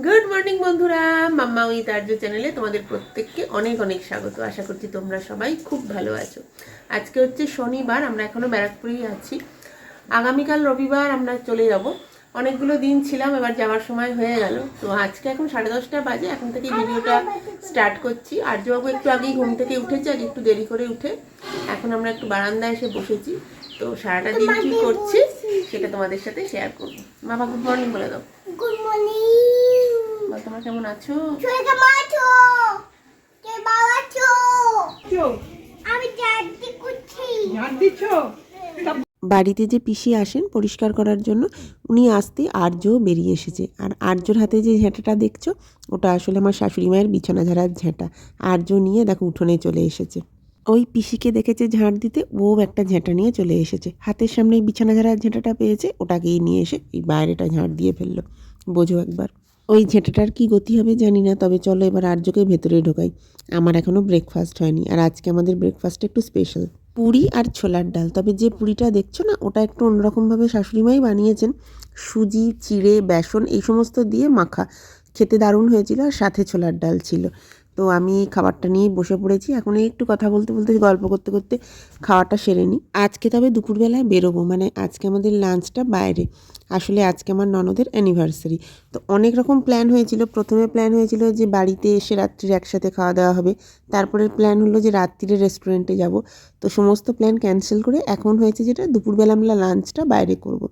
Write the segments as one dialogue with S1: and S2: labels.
S1: Good morning বন্ধুরা, মাম্মা with আর্য চ্যানেলে তোমাদের প্রত্যেককে অনেক অনেক স্বাগত। আশা করছি তোমরা সবাই খুব ভালো আছো। আজকে হচ্ছে শনিবার, আমরা এখনও ব্যারাকপুরেই আছি। আগামীকাল রবিবার আমরা চলে যাব। অনেকগুলো দিন ছিলাম, এবার যাওয়ার সময় হয়ে গেল। তো আজকে এখন 10:30 বাজে, এখন থেকে ভিডিওটা স্টার্ট করছি। আর্যবাবু একটু আগেই ঘুম থেকে উঠেছে, আজ একটু দেরি করে উঠে এখন আমরা একটু বারান্দায় এসে বসেছি। তো সারাটা দিন কী করছি সেটা তোমাদের সাথে শেয়ার করবো। মামা গুড মর্নিং বলে দাও।
S2: Good morning.
S1: বল তোমরা কেমন আছো?
S2: তুই কেমন আছো? কে ভালো আছো? আমি জানতে করছি।
S1: ঝাড় দিচ্ছ? বাড়িতে যে পিসি আসেন পরিষ্কার করার জন্য, উনি আসতে আর্যও বেরিয়ে এসেছে। আর আর্যর হাতে যে ঝেঁটাটা দেখছো, ওটা আসলে আমার শাশুড়ি মায়ের বিছানা ঝাড়ার ঝেঁটা। আর্য নিয়ে দেখো উঠোনে চলে এসেছে। ওই পিসিকে দেখেছে ঝাড় দিতে, ও একটা ঝেঁটা নিয়ে চলে এসেছে। হাতের সামনে বিছানা ঝাড়ার ঝেঁটাটা পেয়েছে, ওটাকেই নিয়ে এসে এই বাইরেটা ঝাড় দিয়ে ফেললো। বোঝো একবার। ওই ঝেঁটাটার কি গতি হবে জানি না, তবে চলো এবার আর্যকে ভেতরে ঢোকাই। আমার এখনও ব্রেকফাস্ট হয়নি, আর আজকে আমাদের ব্রেকফাস্ট একটু স্পেশাল। পুরি আর ছোলার ডাল। তবে যে পুরিটা দেখছো না, ওটা একটু অন্যরকমভাবে শাশুড়িমাই বানিয়েছেন। সুজি, চিড়ে, বেসন এই সমস্ত দিয়ে মাখা, খেতে দারুণ হয়েছিল। আর সাথে ছোলার ডাল ছিল। তো আমি খাবারটা নিয়েই বসে পড়েছি। এখন একটু কথা বলতে বলতে, গল্প করতে করতে খাওয়াটা সেরে নিই। আজকে তবে দুপুরবেলায় বেরোবো, মানে আজকে আমাদের লাঞ্চটা বাইরে। আসলে আজকে আমার ননদের অ্যানিভার্সারি। তো অনেক রকম প্ল্যান হয়েছিল। প্রথমে প্ল্যান হয়েছিল যে বাড়িতে এসে রাত্রির একসাথে খাওয়া দাওয়া হবে। তারপরের প্ল্যান হলো যে রাত্রিরে রেস্টুরেন্টে যাব। তো সমস্ত প্ল্যান ক্যান্সেল করে এখন হয়েছে যেটা, দুপুরবেলা আমরা লাঞ্চটা বাইরে করব।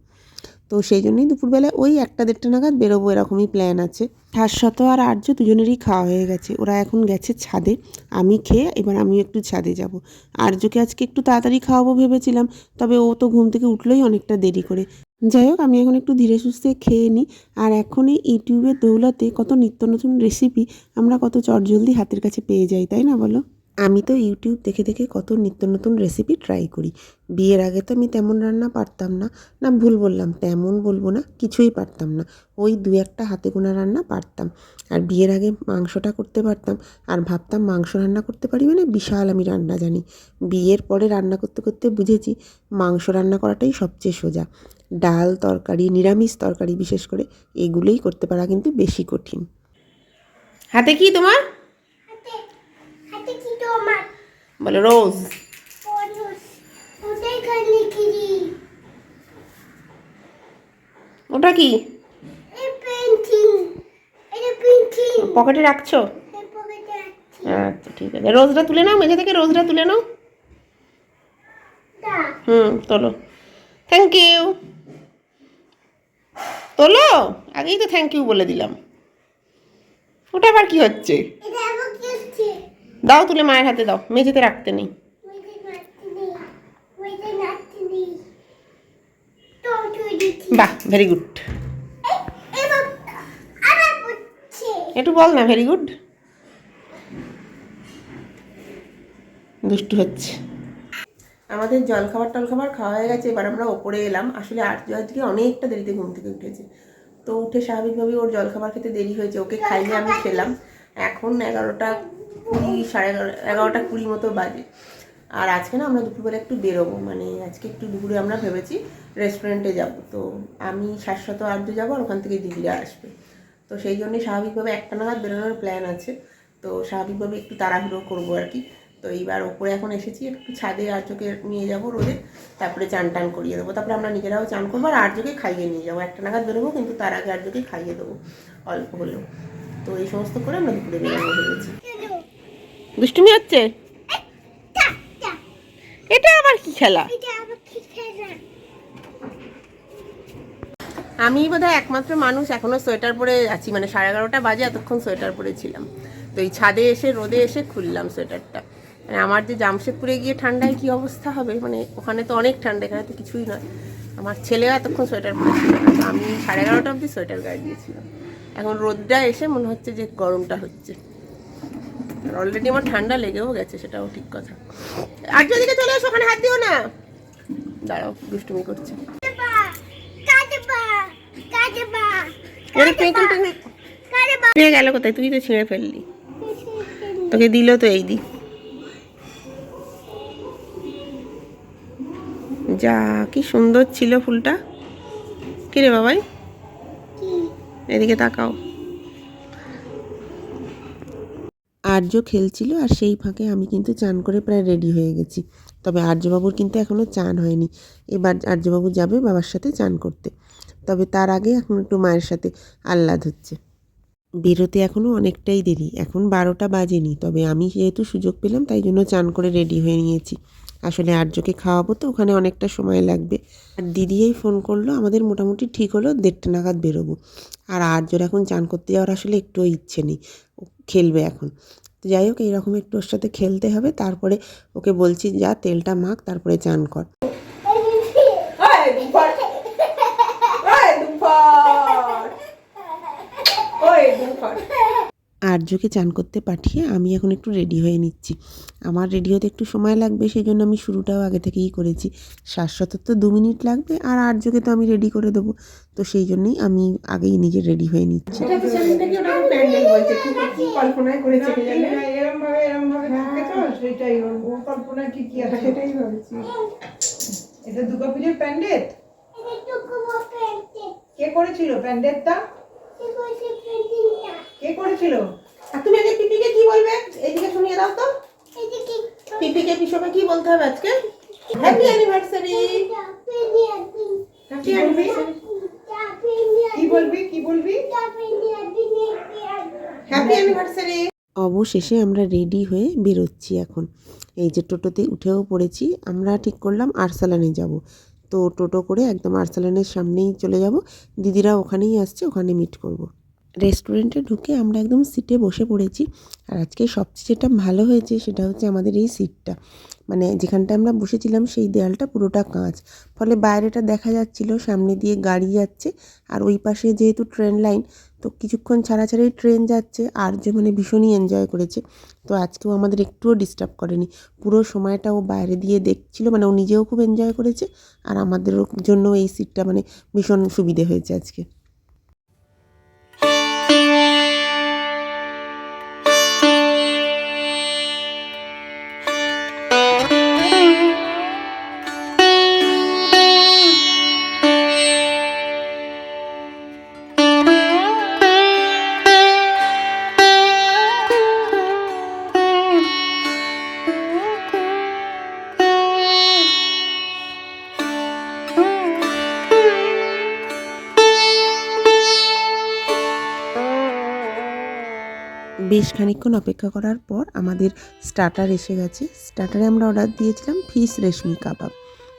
S1: তো সেই জন্যই দুপুরবেলায় ওই 1-1:30 নাগাদ বেরোবো, এরকমই প্ল্যান আছে। শাশ্বত আর আর্য দুজনেরই খাওয়া হয়ে গেছে, ওরা এখন গেছে ছাদে। আমি খেয়ে এবার আমিও একটু ছাদে যাব। আর্যকে আজকে একটু তাড়াতাড়ি খাওয়াবো ভেবেছিলাম, তবে ও তো ঘুম থেকে উঠলোই অনেকটা দেরি করে। যাই হোক, আমি এখন একটু ধীরে সুস্থে খেয়ে নিই। আর এখন এই ইউটিউবের দৌলতে কত নিত্য নতুন রেসিপি আমরা কত চটজলদি হাতের কাছে পেয়ে যাই, তাই না বলো? আমি তো ইউটিউব দেখে দেখে কত নিত্য নতুন রেসিপি ট্রাই করি। বিয়ের আগে তো আমি তেমন রান্না পারতাম না। না, ভুল বললাম, তেমন বলবো না, কিছুই পারতাম না। ওই 2-1টা হাতে গোনা রান্না পারতাম। আর বিয়ের আগে মাংসটা করতে পারতাম। আর ভাবতাম মাংস রান্না করতে পারি মানে বিশাল আমি রান্না জানি। বিয়ের পরে রান্না করতে করতে বুঝেছি মাংস রান্না করাটাই সবচেয়ে সোজা। ডাল তরকারি, নিরামিষ তরকারি বিশেষ করে, এগুলোই করতে পারা কিন্তু বেশি কঠিন। হাতে কি তোমার?
S2: হাতে হাতে কি তোমার?
S1: বলো রোজ।
S2: পরশ। ওটাই খালি কিরি।
S1: ওটা কি?
S2: এই পেন্টিং। এটা পেন্টিং।
S1: পকেটে রাখছো?
S2: এই পকেটে আছে।
S1: আচ্ছা ঠিক আছে, রোজটা তুলে নাও, মেঝে থেকে রোজটা তুলে নাও।
S2: দা।
S1: তোলো। Thank you. তোলো। আগেই তো থ্যাংক ইউ বলে দিলাম। ওটা আবার কি হচ্ছে?
S2: এটা আবার কি হচ্ছে?
S1: দাও, তুলে মায়ের হাতে দাও, মেঝেতে রাখতে নেই।
S2: ওইটা নাচতে নেই। ওইটা নাচতে নেই। তো তুই দিচ্ছি।
S1: বাহ, ভেরি গুড।
S2: এবার আবার পড়ছে।
S1: একটু বল না, ভেরি গুড। দুষ্টু হচ্ছে। আমাদের জলখাবার টলখাবার খাওয়া হয়ে গেছে, এবার আমরা ওপরে এলাম। আসলে আর্য আজকে অনেকটা দেরিতে ঘুম থেকে উঠেছে। তো উঠে স্বাভাবিকভাবেই ওর জলখাবার খেতে দেরি হয়েছে, ওকে খাইয়ে আমি খেলাম। এখন 11:20, 11:20 মতো বাজে। আর আজকে না আমরা দুপুরবেলা একটু বেরোবো, মানে আজকে একটু দুপুরে আমরা ভেবেছি রেস্টুরেন্টে যাব। তো আমি শাশ্বত আর্য যাবো, আর ওখান থেকে দিদিরা আসবে। তো সেই জন্যই স্বাভাবিকভাবে 1টা নাগাদ বেরোনোর প্ল্যান আছে। তো স্বাভাবিকভাবে একটু তাড়াহুড়ো করবো আর কি। তো এইবার ওপরে এখন এসেছি, একটু ছাদে আর্যকে নিয়ে যাবো রোদে, তারপরে চান টান করিয়ে দেবো। তারপরে আমরা নিজেরাও চান করবো, আর আর্যকে খাইয়ে নিয়ে যাবো। 1টা নাগাদ বেরোবো, কিন্তু তার আগে আর্যকে খাইয়ে দেবো অল্প হলেও। তো এই সমস্ত করে আমরা দুপুরে বেরোবো ভেবেছি। দুষ্টুমি হচ্ছে? এটা আবার কি খেলা?
S2: এটা আবার কি খেলা?
S1: আমি বোধহয় একমাত্র মানুষ এখনও সোয়েটার পরে আছি, মানে 11:30 বাজে, এতক্ষণ সোয়েটার পরেছিলাম। তো এই ছাদে এসে রোদে এসে খুললাম সোয়েটারটা। মানে আমার যে জামশেদপুরে গিয়ে ঠান্ডায় কী অবস্থা হবে, মানে ওখানে তো অনেক ঠান্ডা, এখানে তো কিছুই নয়। আমার ছেলেও এতক্ষণ সোয়েটার পরেছিল, আমি 11:30 অবধি সোয়েটার গায়ে দিয়েছিলাম। এখন রোদটা এসে মনে হচ্ছে যে গরমটা হচ্ছে। আর অলরেডি আমার ঠান্ডা লেগেও গেছে, সেটাও ঠিক কথা। আর যদি চলে এসো, ওখানে হাত দিও না। দাঁড়াও, দুষ্টুমি করছে। ছিঁড়ে গেল কোথায়? তুই তো ছিঁড়ে ফেললি। তোকে দিল তো এই দি। যা, কি সুন্দর ছিল ফুলটা। কিরে বাবাই, এদিকে তাকাও। আর্য খেলছিল আর সেই ফাঁকে আমি কিন্তু চান করে প্রায় রেডি হয়ে গেছি। তবে আর্যবাবুর কিন্তু এখনও চান হয়নি। এবার আর্যবাবু যাবে বাবার সাথে চান করতে। তবে তার আগে এখন একটু মায়ের সাথে আহ্লাদ হচ্ছে। বেরোতে এখনও অনেকটাই দেরি, এখন 12টা বাজেনি। তবে আমি যেহেতু সুযোগ পেলাম তাই জন্য চান করে রেডি হয়ে নিয়েছি। আসলে আর্যকে খাওয়াবো তো ওখানে অনেকটা সময় লাগবে। আর দিদি এই ফোন করলো, আমাদের মোটামুটি ঠিক হলো 1:30 নাগাদ বেরোবো। আর আর্যর এখন চান করতে যাওয়ার আসলে একটুও ইচ্ছে নেই, ও খেলবে এখন। তো যাই হোক, এইরকম একটু ওর সাথে খেলতে হবে। তারপরে ওকে বলছি যা তেলটা মাখ, তারপরে চান কর। আর্যকে চান করতে পাঠিয়ে আমি এখন একটু রেডি হয়ে নিচ্ছি। আমার রেডি হতে একটু সময় লাগবে, সেই জন্য আমি শুরুটাও আগে থেকেই করেছি। শ্বাসরতের তো 2 মিনিট লাগবে, আর আর্যকে তো আমি রেডি করে দেবো। তো সেই জন্যই আমি আগেই নিজে রেডি হয়ে নিচ্ছি। কল্পনায় করেছে
S3: এটা দুর্গাপুজোর প্যান্ডেল। কে করেছিল প্যান্ডেলটা? কে করেছিল?
S1: আর তুমি আগে পিপিকে কি বলবে এইদিকে শুনিয়ে দাও তো। পিপিকে পিসোকে কি বলতে হবে আজকে? Happy anniversary. হ্যাপি অ্যানিভার্সারি
S3: কি বলবি
S1: হ্যাপি অ্যানিভার্সারি। অবশেষে আমরা রেডি হয়ে বেরোচ্ছি এখন। এই যে টোটোতে উঠেও পড়েছি। আমরা ঠিক করলাম আরসালানে যাব। তো টোটো করে একদম আরসালানের সামনেই চলে যাব। দিদিরা ওখানেই আসছে, ওখানে মিট করব। রেস্টুরেন্টে ঢুকে আমরা একদম সিটে বসে পড়েছি। আর আজকে সবচেয়ে যেটা ভালো হয়েছে সেটা হচ্ছে আমাদের এই সিটটা, মানে যেখানটা আমরা বসেছিলাম সেই দেয়ালটা পুরোটা কাঁচ, ফলে বাইরেটা দেখা যাচ্ছিল, সামনে দিয়ে গাড়ি যাচ্ছে। আর ওই পাশে যেহেতু ট্রেন লাইন, তো কিছুক্ষণ ছাড়া ছাড়াই ট্রেন যাচ্ছে। আর যে মানে ভীষণই এনজয় করেছে। তো আজকেও আমাদের একটুও ডিস্টার্ব করেনি, পুরো সময়টা ও বাইরে দিয়ে দেখছিল। মানে ও নিজেও খুব এনজয় করেছে, আর আমাদেরও জন্য এই সিটটা মানে ভীষণ সুবিধে হয়েছে আজকে। বেশ খানিকক্ষণ অপেক্ষা করার পর আমাদের স্টার্টার এসে গেছে। স্টার্টারে আমরা অর্ডার দিয়েছিলাম ফিশ রেশমি কাবাব।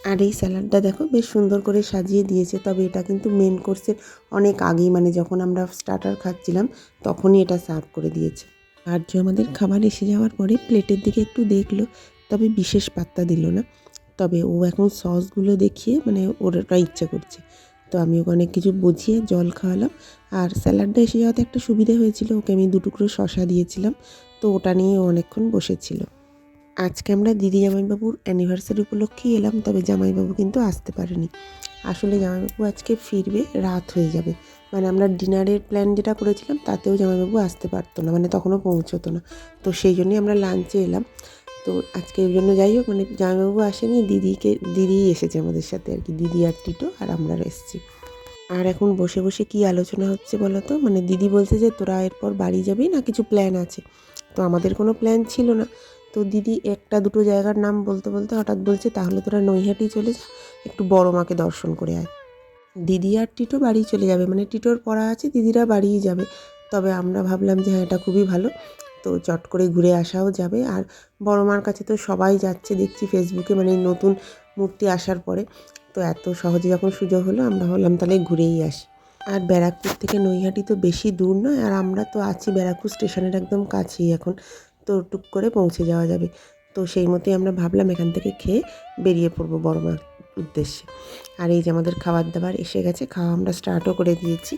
S1: আর এই স্যালাডটা দেখো বেশ সুন্দর করে সাজিয়ে দিয়েছে। তবে এটা কিন্তু মেন কোর্সের অনেক আগেই, মানে যখন আমরা স্টার্টার খাচ্ছিলাম তখনই এটা সার্ভ করে দিয়েছে। আর যে আমাদের খাবার এসে যাওয়ার পরে প্লেটের দিকে একটু দেখলো, তবে বিশেষ পাত্তা দিল না। তবে ও এখন সসগুলো দেখিয়ে মানে ওর ওটা ইচ্ছে করছে। তো আমি ওকে অনেক কিছু বুঝিয়ে জল খাওয়ালাম। আর স্যালাডটা এসে যাওয়াতে একটা সুবিধা হয়েছিল, ওকে আমি 2 টুকরো শসা দিয়েছিলাম। তো ওটা নিয়ে ও অনেকক্ষণ বসেছিল। আজকে আমরা দিদি জামাইবাবুর অ্যানিভার্সারি উপলক্ষেই এলাম, তবে জামাইবাবু কিন্তু আসতে পারেনি। আসলে জামাইবাবু আজকে ফিরবে, রাত হয়ে যাবে। মানে আমরা ডিনারের প্ল্যান যেটা করেছিলাম তাতেও জামাইবাবু আসতে পারতো না, মানে তখনও পৌঁছতো না। তো সেই জন্যই আমরা লাঞ্চে এলাম। তো আজকে ওই জন্য যাই হোক, মানে জামাইবাবু আসেনি, দিদিই এসেছে আমাদের সাথে আর কি। দিদি আর টিটো আর আমরা এসেছি। আর এখন বসে বসে কি আলোচনা হচ্ছে বলো তো, মানে দিদি বলছে যে তোরা এরপর বাড়ি যাবি না, কিছু প্ল্যান আছে। তো আমাদের কোনো প্ল্যান ছিল না। তো দিদি একটা দুটো জায়গার নাম বলতে বলতে হঠাৎ বলছে তাহলে তোরা নৈহাটি চলে যা, একটু বড় মাকে দর্শন করে আয়। দিদি আর টিটো বাড়ি চলে যাবে, মানে টিটোর পড়া আছে, দিদিরা বাড়িই যাবে। তবে আমরা ভাবলাম যে হ্যাঁ এটা খুবই ভালো, তো চট করে ঘুরে আসাও যাবে। আর বড় মার কাছে তো সবাই যাচ্ছে দেখছি ফেসবুকে, মানে এই নতুন মূর্তি আসার পরে। তো এত সহজে যখন সুযোগ হলো, আমরা ভাবলাম তাহলে ঘুরেই আসি। আর ব্যারাকপুর থেকে নৈহাটি তো বেশি দূর নয়, আর আমরা তো আছি ব্যারাকপুর স্টেশনের একদম কাছেই এখন। তো টুক করে পৌঁছে যাওয়া যাবে। তো সেই মতোই আমরা ভাবলাম এখান থেকে খেয়ে বেরিয়ে পড়বো বড় মার উদ্দেশ্যে। আর এই যে আমাদের খাবার দাবার এসে গেছে, খাওয়া আমরা স্টার্টও করে দিয়েছি।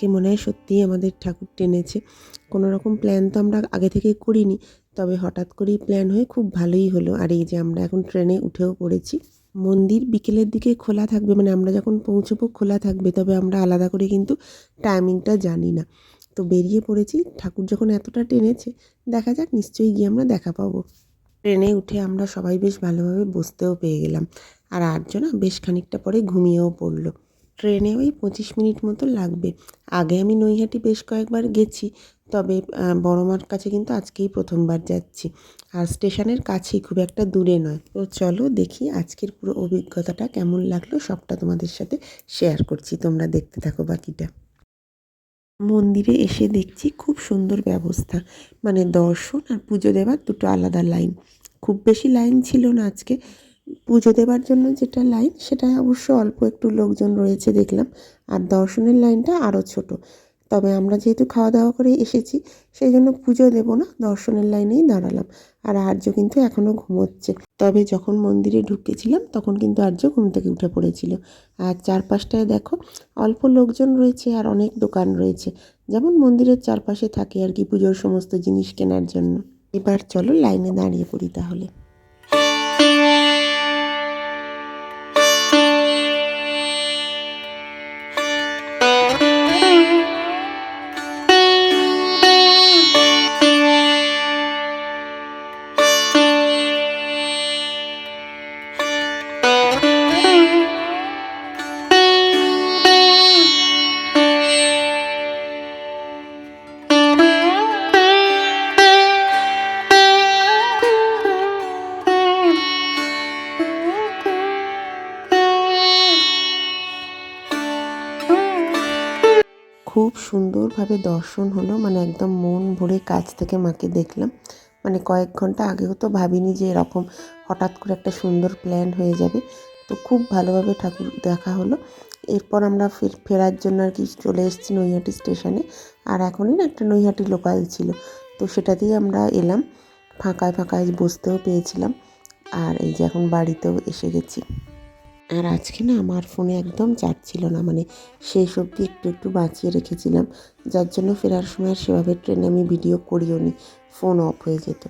S1: আজকে মনে হয় সত্যিই আমাদের ঠাকুর টেনেছে। কোনো রকম প্ল্যান তো আমরা আগে থেকে করিনি, তবে হঠাৎ করেই প্ল্যান হয়ে খুব ভালোই হলো। আর এই যে আমরা এখন ট্রেনে উঠেও পড়েছি। মন্দির বিকেলের দিকে খোলা থাকবে, মানে আমরা যখন পৌঁছবো খোলা থাকবে, তবে আমরা আলাদা করে কিন্তু টাইমিংটা জানি না। তো বেরিয়ে পড়েছি, ঠাকুর যখন এতটা টেনেছে দেখা যাক, নিশ্চয়ই গিয়ে আমরা দেখা পাবো। ট্রেনে উঠে আমরা সবাই বেশ ভালোভাবে বসতেও পেয়ে গেলাম, আর আর্য না বেশ খানিকটা পরে ঘুমিয়েও পড়লো। ট্রেনে ওই 25 মিনিট মতো লাগবে। আগে আমি নৈহাটি বেশ কয়েকবার গেছি, তবে বড় মার কাছে কিন্তু আজকেই প্রথমবার যাচ্ছি। আর স্টেশনের কাছেই, খুব একটা দূরে নয়। তো চলো দেখি আজকের পুরো অভিজ্ঞতাটা কেমন লাগলো, সবটা তোমাদের সাথে শেয়ার করছি, তোমরা দেখতে থাকো বাকিটা। মন্দিরে এসে দেখছি খুব সুন্দর ব্যবস্থা, মানে দর্শন আর পুজো দেওয়ার দুটো আলাদা লাইন। খুব বেশি লাইন ছিল না আজকে। পুজো দেওয়ার জন্য যেটা লাইন, সেটা অবশ্য অল্প একটু লোকজন রয়েছে দেখলাম, আর দর্শনের লাইনটা আরও ছোট। তবে আমরা যেহেতু খাওয়া দাওয়া করে এসেছি, সেই জন্য পুজো দেবো না, দর্শনের লাইনেই দাঁড়ালাম। আর আর্য কিন্তু এখনও ঘুমোচ্ছে। তবে যখন মন্দিরে ঢুকেছিলাম তখন কিন্তু আর্য ঘুম থেকে উঠে পড়েছিল। আর চারপাশটায় দেখো অল্প লোকজন রয়েছে আর অনেক দোকান রয়েছে, যেমন মন্দিরের চারপাশে থাকে আর কি, পুজোর সমস্ত জিনিস কেনার জন্য। এবার চলো লাইনে দাঁড়িয়ে পড়ি তাহলে। খুব সুন্দরভাবে দর্শন হলো, মানে একদম মন ভরে কাছ থেকে মাকে দেখলাম। মানে কয়েক ঘন্টা আগেও তো ভাবিনি যে এরকম হঠাৎ করে একটা সুন্দর প্ল্যান হয়ে যাবে। তো খুব ভালোভাবে ঠাকুর দেখা হলো। এরপর আমরা ফেরার জন্য আর কি চলে এসেছি নৈহাটি স্টেশনে। আর এখনই না একটা নৈহাটি লোকাল ছিল, তো সেটাতেই আমরা এলাম। ফাঁকায় ফাঁকায় বসতেও পেয়েছিলাম। আর এই যে এখন বাড়িতেও এসে গেছি। আর আজকে না আমার ফোনে একদম চার্জ ছিল না, মানে সেই অবধি একটু একটু বাঁচিয়ে রেখেছিলাম, যার জন্য ফেরার সময় সেভাবে ট্রেনে আমি ভিডিও করিও নি, ফোন অফ হয়ে যেত।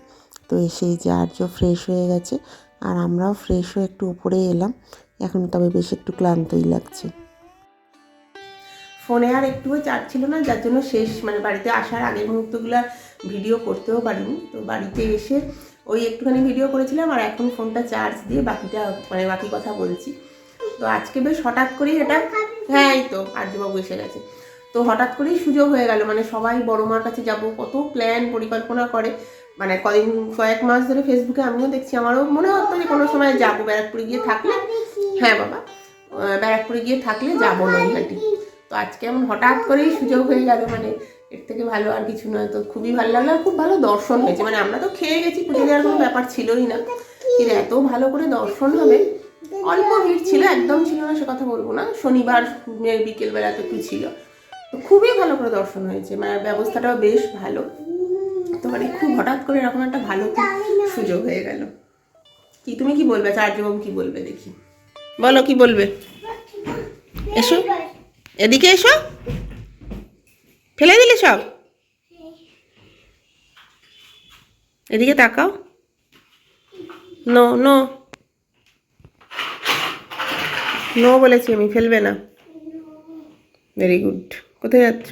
S1: তো এসেই যে আর্য ফ্রেশ হয়ে গেছে, আর আমরাও ফ্রেশ হয়ে একটু উপরে এলাম। এখন তবে বেশ একটু ক্লান্তই লাগছে। ফোনে আর একটুও চার্জ ছিল না, যার জন্য মানে বাড়িতে আসার আগের মুহূর্তগুলো ভিডিও করতেও পারিনি। তো বাড়িতে এসে ওই একটুখানি ভিডিও করেছিলাম, আর এখন ফোনটা চার্জ দিয়ে বাকিটা মানে বাকি কথা বলছি। তো আজকে বেশ হঠাৎ করেই এটা, হ্যাঁ এই তো আর্যবাবু এসে গেছে। তো হঠাৎ করেই সুযোগ হয়ে গেল, মানে সবাই বড় মার কাছে যাব, কত প্ল্যান পরিকল্পনা করে। মানে কয়েক মাস ধরে ফেসবুকে আমিও দেখছি, আমারও মনে হতো যে কোনো সময় যাবো, ব্যারাকপুরে গিয়ে থাকলে, হ্যাঁ বাবা, ব্যারাকপুরে গিয়ে থাকলে যাবো নৈহাটি। তো আজকে এমন হঠাৎ করেই সুযোগ হয়ে গেল, মানে এর থেকে ভালো আর কিছু নয়। তো খুবই ভালো লাগলো, আর খুব ভালো দর্শন হয়েছে। মানে আমরা তো খেয়ে গেছি, পুজো দেওয়ার কোনো ব্যাপার ছিলই না, কিন্তু এত ভালো করে দর্শন হবে। অল্প ভিড় ছিল, একদম ছিল না সে কথা বলবো না, শনিবার বিকেলবেলা তো একটু ছিল। তো খুবই ভালো করে দর্শন হয়েছে, মানে ব্যবস্থাটাও বেশ ভালো। তো মানে খুব হঠাৎ করে এরকম একটা ভালো সুযোগ হয়ে গেল। কি তুমি কি বলবে, আর্যবাবু কি বলবে দেখি, বলো কি বলবে। এসো এদিকে এসো, ফেলে দিলে সব, এদিকে তাকাও। নো নো নো বলেছি আমি, ফেলবে না। Very good. কোথায় যাচ্ছ?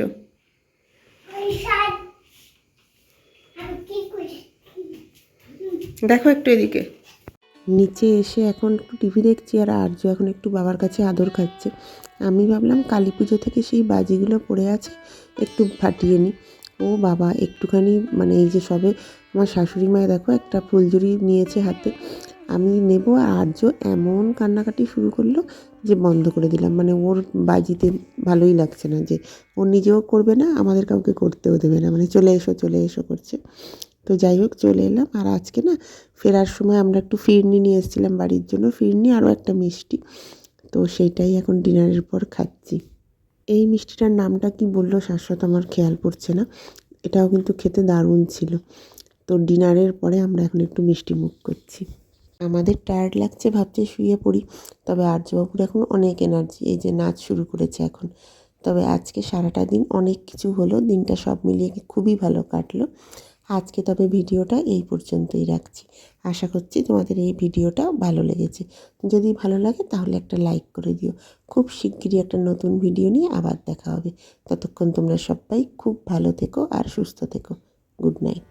S1: দেখো একটু এদিকে। নিচে এসে এখন একটু টিভি দেখছি, আর আর্য এখন একটু বাবার কাছে আদর খাচ্ছে। আমি ভাবলাম কালী পুজো থেকে সেই বাজিগুলো পড়ে আছে, একটু ফাটিয়ে নিই। ও বাবা, একটুখানি মানে এই যে সবে আমার শাশুড়ি মায়ে দেখো একটা ফুলঝুরি নিয়েছে হাতে, আমি নেব, আর আর্য এমন কান্নাকাটি শুরু করলো যে বন্ধ করে দিলাম। মানে ওর বাজিতে ভালোই লাগছে না, যে ও নিজেও করবে না, আমাদের কাউকে করতেও দেবে না, মানে চলে এসো করছে। তো যাই হোক চলে এলাম। আর আজকে না ফেরার সময় আমরা একটু ফিরনি নিয়ে এসেছিলাম বাড়ির জন্য, ফিরনি আরও একটা মিষ্টি। তো সেইটাই এখন ডিনারের পর খাচ্ছি। এই মিষ্টিটার নামটা কি বললো শাশ্বত আমার খেয়াল পড়ছে না, এটাও কিন্তু খেতে দারুণ ছিল। তো ডিনারের পরে আমরা এখন একটু মিষ্টি মুখ করছি। আমাদের টায়ার্ড লাগছে, ভাবছি শুয়ে পড়ি, তবে আর্যবাবুর এখন অনেক এনার্জি, এই যে নাচ শুরু করেছে এখন। তবে আজকে সারাটা দিন অনেক কিছু হলো, দিনটা সব মিলিয়ে খুবই ভালো কাটলো। আজকে তবে ভিডিওটা এই পর্যন্তই রাখছি। আশা করছি তোমাদের এই ভিডিওটা ভালো লেগেছে। যদি ভালো লাগে তাহলে একটা লাইক করে দিও। খুব শিগগিরই একটা নতুন ভিডিও নিয়ে আবার দেখা হবে। ততক্ষণ তোমরা সবাই খুব ভালো থেকো আর সুস্থ থেকো। Good night.